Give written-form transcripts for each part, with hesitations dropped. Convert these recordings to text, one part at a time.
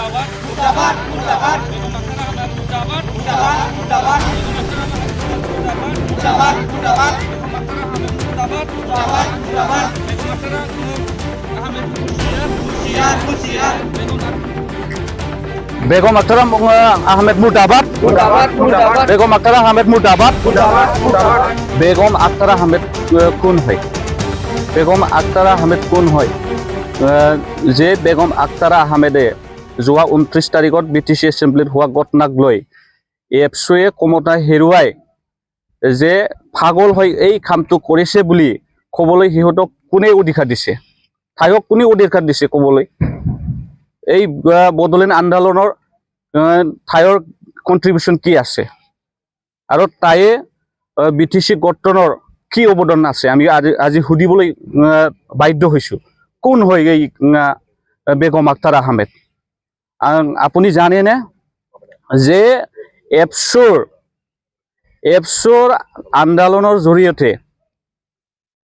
Begum Akhtar Ahmed Murtabad. Begum Akhtar Ahmed Murtabad. Begum Akhtar Ahmed কোন হয়? বেগম আখতাৰ আহমেদ কোন হয়? যে বেগম আখতাৰ আহমেদে যোৱা 29 তাৰিখত BTC এছেম্বলিত হোৱা ঘটনাক লৈ এপছয়ে ক্ষমতা হেৰুৱাই যে পাগল হৈ এই কামটো কৰিছে বুলি ক'বলৈ সিহঁতক কোনে অধিকাৰ দিছে? ঠাইক কোনে অধিকাৰ দিছে ক'বলৈ? এই বদলেন আন্দোলনৰ ঠাইৰ কন্ট্ৰিবিউশন কি আছে আৰু তায়ে BTC গঠনৰ কি অৱদান আছে আমি আজি সুধিবলৈ বাধ্য হৈছো। কোন হয় এই বেগম আখতাৰ আহমেদ? আপুনি জানেনে যে এপছৰ আন্দোলনৰ জৰিয়তে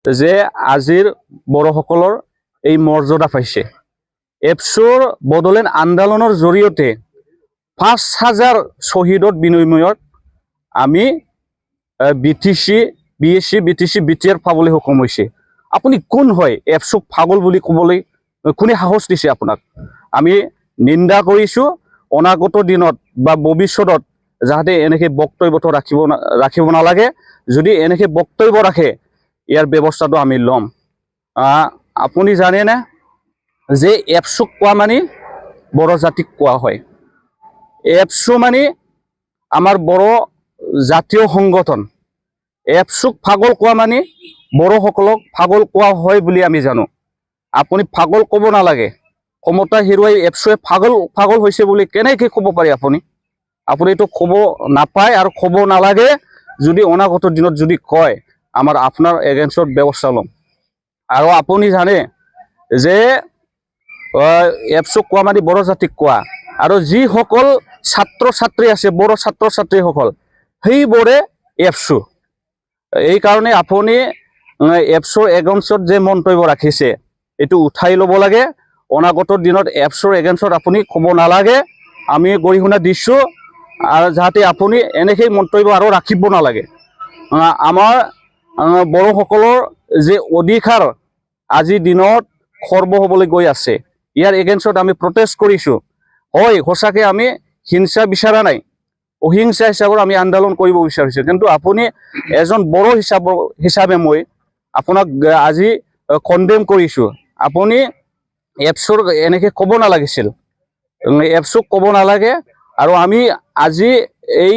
যে আজিৰ বড়োসকলৰ এই মৰ্যাদা পাইছে। এপছৰ বদলেন আন্দোলনৰ জৰিয়তে 5,000 শ্বহীদৰ বিনিময়ত আমি BTC BTR পাবলৈ সক্ষম হৈছে। আপুনি কোন হয় এপছক পাগল বুলি ক'বলৈ? কোনে সাহস দিছে আপোনাক? আমি নিন্দা কৰিছো। অনাগত দিনত বা ভৱিষ্যতত যাতে এনেকৈ বক্তব্যটো ৰাখিব নালাগে। যদি এনেকৈ বক্তব্য ৰাখে ইয়াৰ ব্যৱস্থাটো আমি ল'ম। আপুনি জানেনে যে এপছক কোৱা মানে বড়ো জাতিক কোৱা হয়। এপছু মানে আমাৰ বড়ো জাতীয় সংগঠন। এপছুক পাগল কোৱা মানে বড়োসকলক পাগল কোৱা হয় বুলি আমি জানো। আপুনি পাগল ক'ব নালাগে। ক্ষমতা হেৰুৱাই এপছুৱে পাগল হৈছে বুলি কেনেকৈ ক'ব পাৰে আপুনি? আপুনি এইটো ক'ব নাপায় আৰু ক'ব নালাগে। যদি অনাগত দিনত যদি কয় আপোনাৰ এগেইনষ্টত ব্যৱস্থা ল'ম। আৰু আপুনি জানে যে এপছুক কোৱা মানে বড়ো জাতিক কোৱা আৰু যিসকল ছাত্ৰ ছাত্ৰী আছে বড়ো ছাত্ৰ ছাত্ৰীসকল সেইবোৰে এপছু। এই কাৰণে আপুনি এপছৰ এগেইনষ্টত যে মন্তব্য ৰাখিছে এইটো উঠাই ল'ব লাগে। অনাগত দিনত এপছৰ এগেইনষ্টত আপুনি ক'ব নালাগে। আমি গৰিহণা দিছোঁ আৰু যাতে আপুনি এনেকৈ মন্তব্য আৰু ৰাখিব নালাগে। আমাৰ বড়োসকলৰ যে অধিকাৰ আজিৰ দিনত খৰ্ব হ'বলৈ গৈ আছে, ইয়াৰ এগেইনষ্টত আমি প্ৰটেষ্ট কৰিছোঁ। হয়, সঁচাকৈ আমি হিংসা বিচৰা নাই। অহিংসা হিচাপত আমি আন্দোলন কৰিব বিচাৰিছোঁ। কিন্তু আপুনি এজন বড়ো হিচাপে মই আপোনাক আজি কণ্ডেম কৰিছোঁ। আপুনি এপছৰ এনেকৈ ক'ব নালাগিছিল। এপছক ক'ব নালাগে। আৰু আমি আজি এই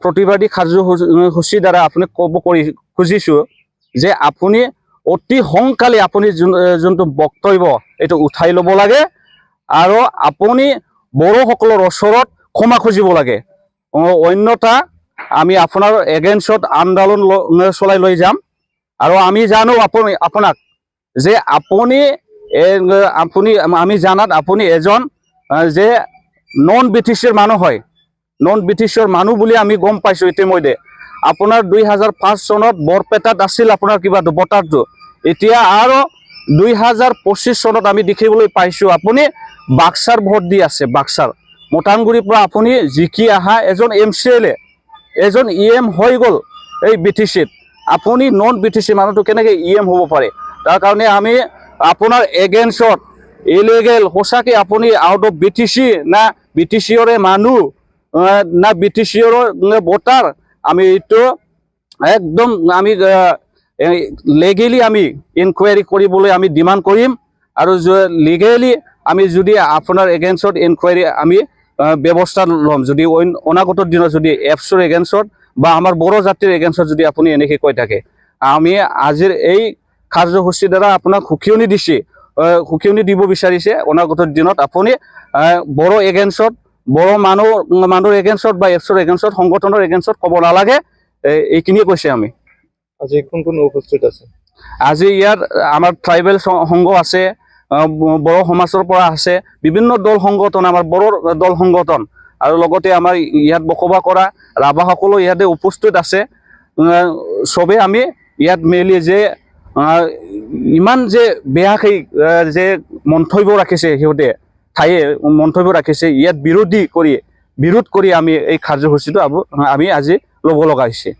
প্ৰতিবাদী কাৰ্যসূচীৰ দ্বাৰা আপুনি ক'ব খুজিছোঁ যে আপুনি অতি সোনকালে আপুনি যোনটো বক্তব্য এইটো উঠাই ল'ব লাগে আৰু আপুনি বড়োসকলৰ ওচৰত ক্ষমা খুজিব লাগে। অন্যথা আমি আপোনাৰ এগেইনষ্টত আন্দোলন চলাই লৈ যাম। আৰু আমি জানো আপোনাক যে আমি জানাত আপুনি এজন যে নন ব্ৰিটিছৰ মানুহ হয়। নন ব্ৰিটিছৰ মানুহ বুলি আমি গম পাইছোঁ ইতিমধ্যে। আপোনাৰ 2005 চনত বৰপেটাত আছিল আপোনাৰ কিবা বটাৰটো। এতিয়া আৰু 2025 চনত আমি দেখিবলৈ পাইছোঁ আপুনি বাক্সাৰ ভোট দি আছে। বাক্সাৰ মটানগুৰিৰ পৰা আপুনি জিকি অহা এজন MCLA এজন EM হৈ গ'ল এই BTCত। আপুনি নন BTC মানুহটো কেনেকৈ EM হ'ব পাৰে? তাৰ কাৰণে আমি আপোনাৰ এগেইনষ্টত ইলিগেল সঁচাকৈ আপুনি আউট অফ BTC না BTCৰে মানুহ না BTCৰ ভোটাৰ আমি এইটো একদম আমি লিগেলি আমি ইনকুৱাৰী কৰিবলৈ আমি ডিমাণ্ড কৰিম। আৰু লিগেলি আমি যদি আপোনাৰ এগেইনষ্টত ইনকুৱাৰী আমি ব্যৱস্থা ল'ম। যদি অনাগত দিনত যদি এপছৰ এগেইনষ্টত বা আমাৰ বড়ো জাতিৰ এগেইনষ্টত যদি আপুনি এনেকৈ কৈ থাকে, আমি আজিৰ এই কাৰ্যসূচীৰ দ্বাৰা আপোনাক সুখীয়নি দিব বিচাৰিছে। অনাগত দিনত আপুনি বড়ো এগেইনষ্টত বড়ো মানুহৰ এগেইনষ্টত বা এপছৰ এগেইনষ্টত সংগঠনৰ এগেইনষ্টত ক'ব নালাগে। এইখিনিয়ে কৈছে আমি। আজি কোন কোন উপস্থিত আছে? আজি ইয়াত আমাৰ ট্ৰাইবেল সংঘ আছে, বড়ো সমাজৰ পৰা আছে, বিভিন্ন দল সংগঠন, আমাৰ বড়ো দল সংগঠন আৰু লগতে আমাৰ ইয়াত বসবাস কৰা ৰাভাসকলো ইয়াতে উপস্থিত আছে। চবে আমি ইয়াত মিলি যে ইমান যে বেয়াকৈ যে মন্তব্য ৰাখিছে সিহঁতে ঠায়ে মন্তব্য ৰাখিছে ইয়াত বিৰোধ কৰি আমি এই কাৰ্যসূচীটো আমি আজি ল'ব লগা হৈছে।